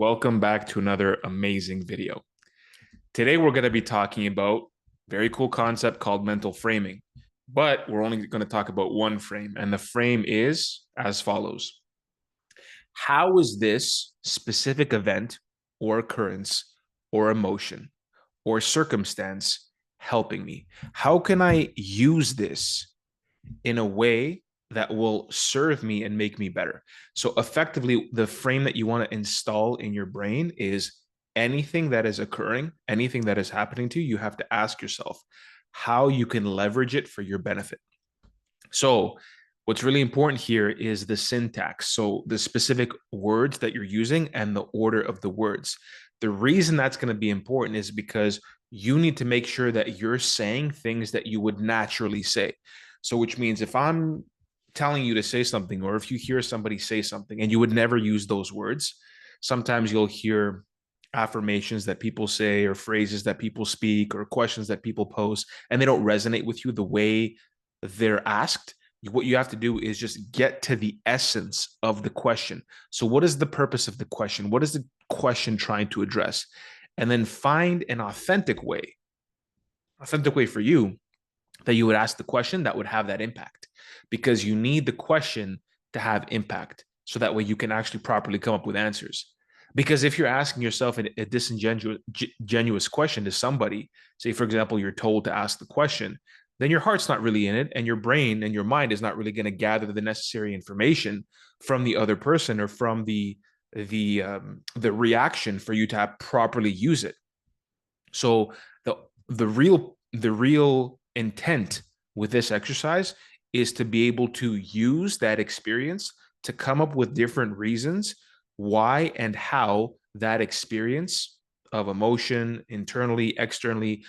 Welcome back to another amazing video. Today we're going to be talking about a very cool concept called mental framing, but we're only going to talk about one frame, and the frame is as follows. How is this specific event or occurrence or emotion or circumstance helping me? How can I use this in a way that will serve me and make me better? So effectively, the frame that you want to install in your brain is anything that is occurring, anything that is happening to you, you have to ask yourself how you can leverage it for your benefit. So what's really important here is the syntax. So the specific words that you're using and the order of the words. The reason that's going to be important is because you need to make sure that you're saying things that you would naturally say. So which means if I'm telling you to say something, or if you hear somebody say something and you would never use those words, sometimes you'll hear affirmations that people say or phrases that people speak or questions that people pose, and they don't resonate with you the way they're asked. What you have to do is just get to the essence of the question. So what is the purpose of the question? What is the question trying to address? And then find an authentic way for you that you would ask the question that would have that impact, because you need the question to have impact so that way you can actually properly come up with answers. Because if you're asking yourself a disingenuous question to somebody, say, for example, you're told to ask the question, then your heart's not really in it, and your brain and your mind is not really going to gather the necessary information from the other person or from the reaction for you to have properly use it. So the real intent with this exercise is to be able to use that experience to come up with different reasons why and how that experience of emotion, internally, externally,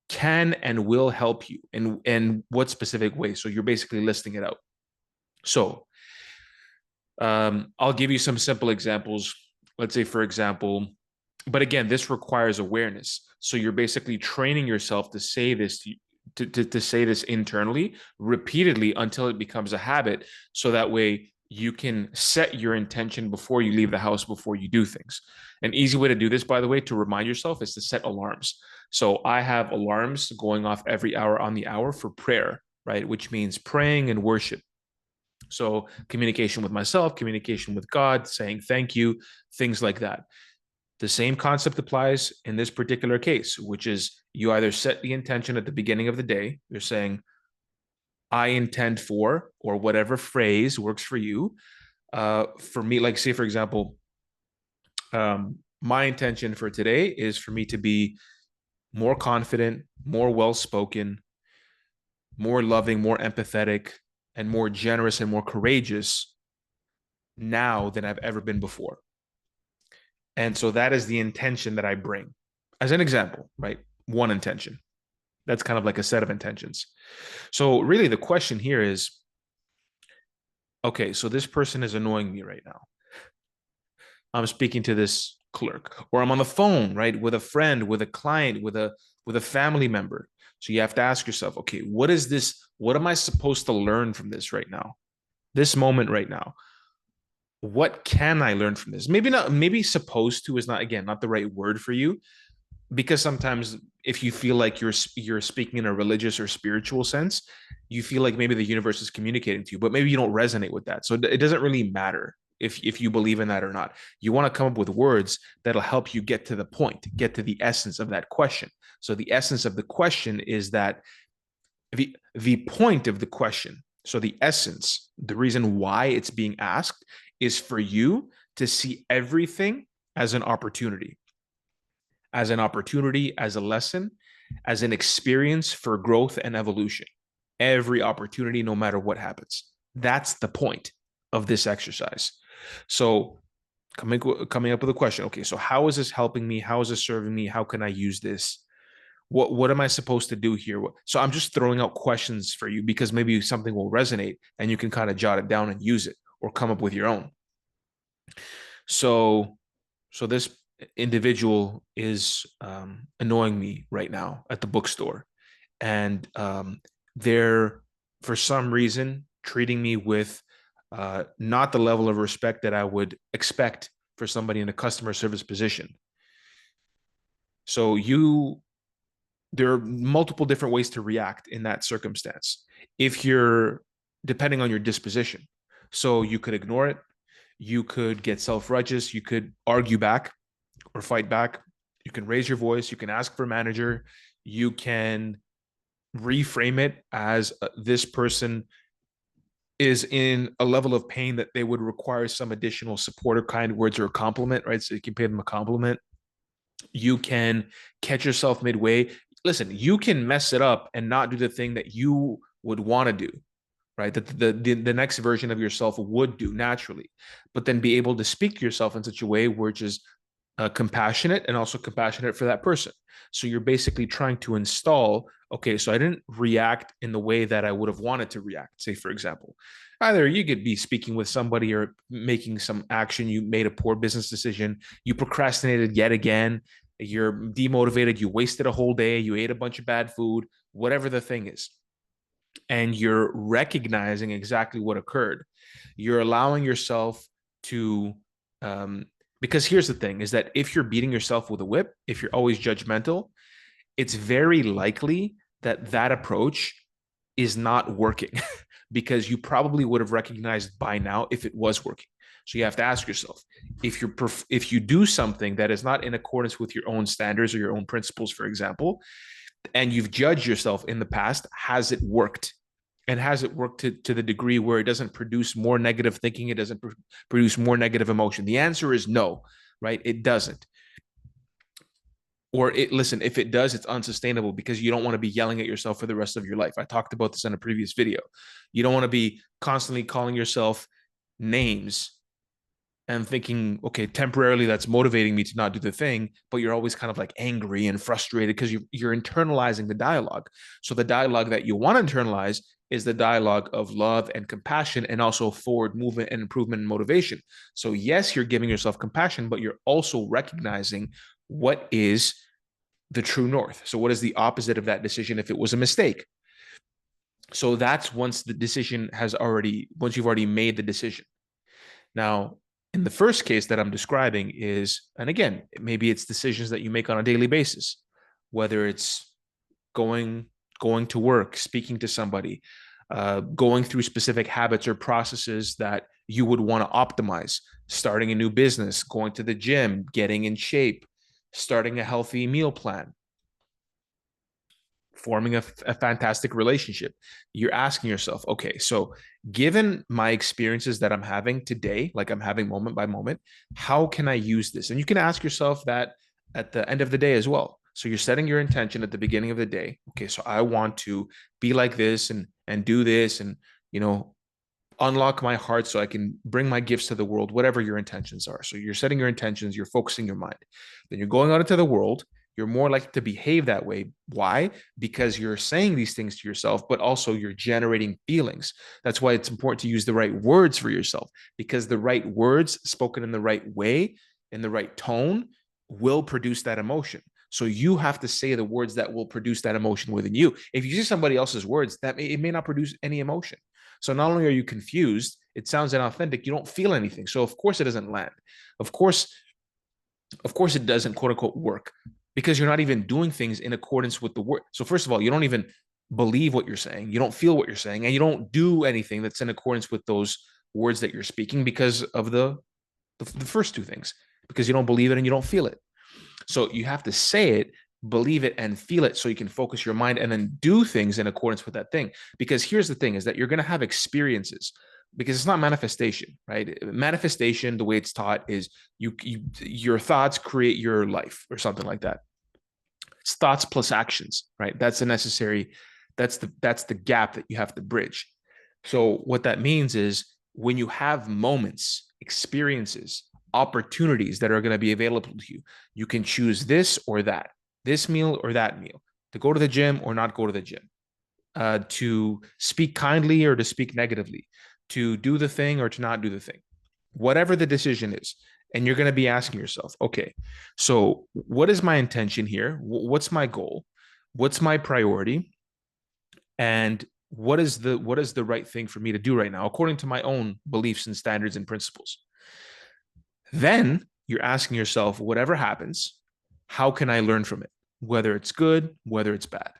can and will help you in what specific way. So you're basically listing it out. So I'll give you some simple examples. Let's say, for example, but again, this requires awareness. So you're basically training yourself to say this to say this internally repeatedly until it becomes a habit. So that way you can set your intention before you leave the house, before you do things. An easy way to do this, by the way, to remind yourself, is to set alarms. So I have alarms going off every hour on the hour for prayer, right? Which means praying and worship. So communication with myself, communication with God, saying thank you, things like that. The same concept applies in this particular case, which is you either set the intention at the beginning of the day. You're saying, I intend for, or whatever phrase works for you. For me, like, say, for example, my intention for today is for me to be more confident, more well spoken, more loving, more empathetic, and more generous and more courageous now than I've ever been before. And so that is the intention that I bring. As an example, right? One intention. That's kind of like a set of intentions. So really the question here is, okay, so this person is annoying me right now. I'm speaking to this clerk, or I'm on the phone, right, with a friend, with a client, with a family member. So you have to ask yourself, okay, what is this? What am I supposed to learn from this right now? This moment right now. What can I learn from this? Maybe not, maybe supposed to is not, again, not the right word for you, because sometimes if you feel like you're speaking in a religious or spiritual sense, you feel like maybe the universe is communicating to you, but maybe you don't resonate with that. So it doesn't really matter if you believe in that or not. You want to come up with words that'll help you get to the point, get to the essence of that question. So the essence of the question is that the point of the question, so the essence, the reason why it's being asked, is for you to see everything as an opportunity, as a lesson, as an experience for growth and evolution. Every opportunity, no matter what happens. That's the point of this exercise. So coming up with a question. Okay, so how is this helping me? How is this serving me? How can I use this? What am I supposed to do here? So I'm just throwing out questions for you because maybe something will resonate and you can kind of jot it down and use it or come up with your own. So this individual is annoying me right now at the bookstore, and they're, for some reason, treating me with not the level of respect that I would expect for somebody in a customer service position. So there are multiple different ways to react in that circumstance. If you're depending on your disposition. So you could ignore it. You could get self-righteous. You could argue back or fight back. You can raise your voice. You can ask for a manager. You can reframe it as this person is in a level of pain that they would require some additional support or kind words or a compliment, right? So you can pay them a compliment. You can catch yourself midway. Listen, you can mess it up and not do the thing that you would want to do, right? That the next version of yourself would do naturally, but then be able to speak to yourself in such a way which is compassionate and also compassionate for that person. So you're basically trying to install, okay, so I didn't react in the way that I would have wanted to react. Say, for example, either you could be speaking with somebody or making some action, you made a poor business decision, you procrastinated yet again, you're demotivated, you wasted a whole day, you ate a bunch of bad food, whatever the thing is. And you're recognizing exactly what occurred. You're allowing yourself to because here's the thing is that if you're beating yourself with a whip, if you're always judgmental, it's very likely that that approach is not working because you probably would have recognized by now if it was working. So you have to ask yourself, if you do something that is not in accordance with your own standards or your own principles, for example, and you've judged yourself in the past, has it worked? And has it worked to the degree where it doesn't produce more negative thinking? It doesn't produce more negative emotion? The answer is no, right? It doesn't. Or listen, if it does, it's unsustainable because you don't want to be yelling at yourself for the rest of your life. I talked about this in a previous video. You don't want to be constantly calling yourself names and thinking, okay, temporarily that's motivating me to not do the thing, but you're always kind of like angry and frustrated because you're internalizing the dialogue. So the dialogue that you want to internalize is the dialogue of love and compassion and also forward movement and improvement and motivation. So yes, you're giving yourself compassion, but you're also recognizing what is the true north. So what is the opposite of that decision if it was a mistake? So that's once you've already made the decision. Now, in the first case that I'm describing is, and again, maybe it's decisions that you make on a daily basis, whether it's going to work, speaking to somebody, going through specific habits or processes that you would want to optimize, starting a new business, going to the gym, getting in shape, starting a healthy meal plan, forming a fantastic relationship. You're asking yourself, okay, so given my experiences that I'm having today, like I'm having moment by moment, how can I use this? And you can ask yourself that at the end of the day as well. So you're setting your intention at the beginning of the day. Okay, so I want to be like this and do this and unlock my heart so I can bring my gifts to the world, whatever your intentions are. So you're setting your intentions, you're focusing your mind. Then you're going out into the world. You're more likely to behave that way. Why? Because you're saying these things to yourself, but also you're generating feelings. That's why it's important to use the right words for yourself, because the right words spoken in the right way, in the right tone, will produce that emotion. So you have to say the words that will produce that emotion within you. If you use somebody else's words, it may not produce any emotion. So not only are you confused, it sounds inauthentic, you don't feel anything. So of course it doesn't land. Of course it doesn't quote unquote work because you're not even doing things in accordance with the word. So first of all, you don't even believe what you're saying. You don't feel what you're saying, and you don't do anything that's in accordance with those words that you're speaking because of the first two things, because you don't believe it and you don't feel it. So you have to say it, believe it, and feel it so you can focus your mind and then do things in accordance with that thing. Because here's the thing is that you're going to have experiences because it's not manifestation, right? Manifestation, the way it's taught is your thoughts create your life or something like that. It's thoughts plus actions, right? That's the gap that you have to bridge. So what that means is when you have moments, experiences, opportunities that are going to be available to you, you can choose this or that, this meal or that meal, to go to the gym or not go to the gym, to speak kindly or to speak negatively, to do the thing or to not do the thing, whatever the decision is. And you're going to be asking yourself, okay, so what is my intention here? What's my goal? What's my priority? And what is the right thing for me to do right now, according to my own beliefs and standards and principles? Then you're asking yourself, whatever happens, how can I learn from it? Whether it's good, whether it's bad.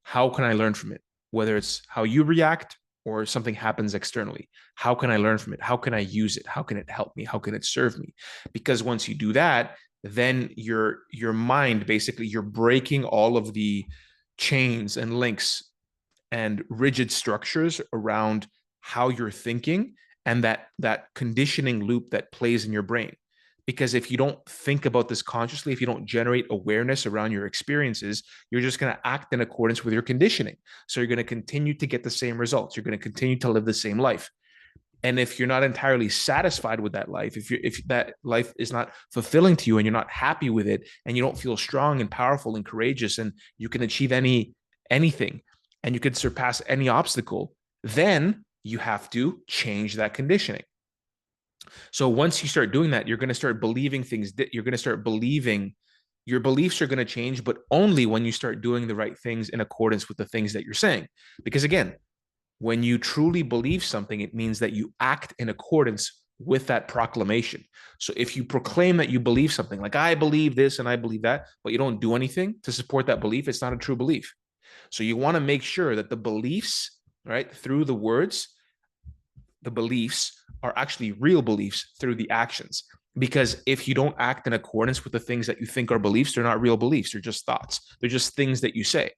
How can I learn from it? Whether it's how you react or something happens externally. How can I learn from it? How can I use it? How can it help me? How can it serve me? Because once you do that, then your mind, basically, you're breaking all of the chains and links and rigid structures around how you're thinking and that conditioning loop that plays in your brain. Because if you don't think about this consciously, if you don't generate awareness around your experiences, you're just going to act in accordance with your conditioning. So you're going to continue to get the same results. You're going to continue to live the same life. And if you're not entirely satisfied with that life, if that life is not fulfilling to you and you're not happy with it, and you don't feel strong and powerful and courageous, and you can achieve anything, and you can surpass any obstacle, then you have to change that conditioning. So once you start doing that, you're going to start believing things. You're going to start believing your beliefs are going to change, but only when you start doing the right things in accordance with the things that you're saying. Because again, when you truly believe something, it means that you act in accordance with that proclamation. So if you proclaim that you believe something, like I believe this and I believe that, but you don't do anything to support that belief, it's not a true belief. So you want to make sure that the beliefs, right, through the words, the beliefs are actually real beliefs through the actions. Because if you don't act in accordance with the things that you think are beliefs, they're not real beliefs. They're just thoughts. They're just things that you say.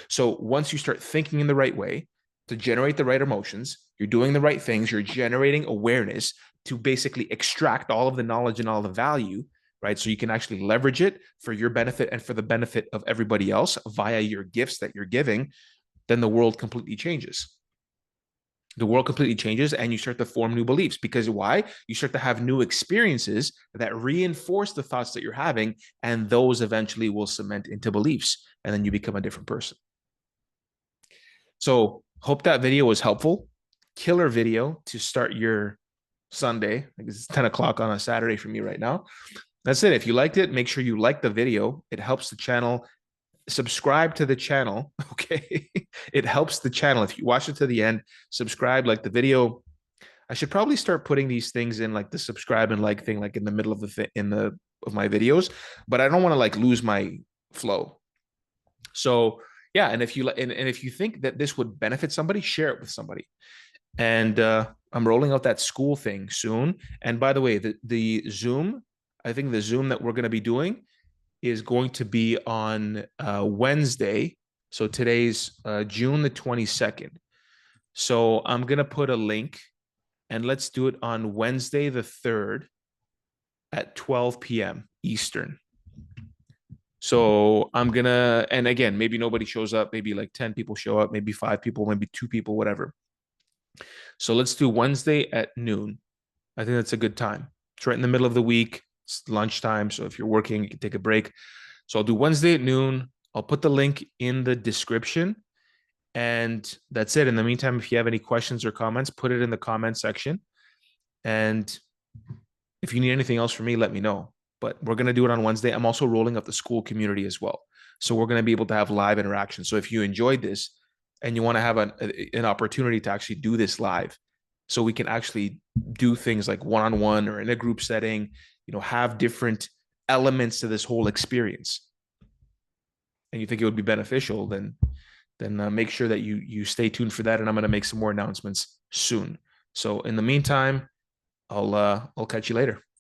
So once you start thinking in the right way to generate the right emotions, you're doing the right things, you're generating awareness to basically extract all of the knowledge and all the value, right? So you can actually leverage it for your benefit and for the benefit of everybody else via your gifts that you're giving, then the world completely changes. The world completely changes and you start to form new beliefs. Because why? You start to have new experiences that reinforce the thoughts that you're having, and those eventually will cement into beliefs, and then you become a different person. So hope that video was helpful. Killer video to start your Sunday. It's 10 o'clock on a Saturday for me right now. That's it. If you liked it, make sure you like the video. It helps the channel. Subscribe to the channel. Okay. It helps the channel. If you watch it to the end, subscribe, like the video. I should probably start putting these things in, like the subscribe and like thing, like in the middle of of my videos, but I don't want to like lose my flow. So yeah. And if you think that this would benefit somebody, share it with somebody. And I'm rolling out that school thing soon. And by the way, the Zoom, I think the Zoom that we're going to be doing is going to be on Wednesday. So today's June the 22nd. So I'm going to put a link, and let's do it on Wednesday the 3rd at 12 p.m. Eastern. So I'm going to, and again, maybe nobody shows up, maybe like 10 people show up, maybe 5 people, maybe 2 people, whatever. So let's do Wednesday at noon. I think that's a good time. It's right in the middle of the week. It's lunchtime. So if you're working, you can take a break. So I'll do Wednesday at noon. I'll put the link in the description. And that's it. In the meantime, if you have any questions or comments, put it in the comment section. And if you need anything else from me, let me know. But we're going to do it on Wednesday. I'm also rolling up the school community as well. So we're going to be able to have live interaction. So if you enjoyed this and you want to have an opportunity to actually do this live, so we can actually do things like one-on-one or in a group setting, have different elements to this whole experience, and you think it would be beneficial, then make sure that you stay tuned for that. And I'm going to make some more announcements soon. So in the meantime, I'll catch you later.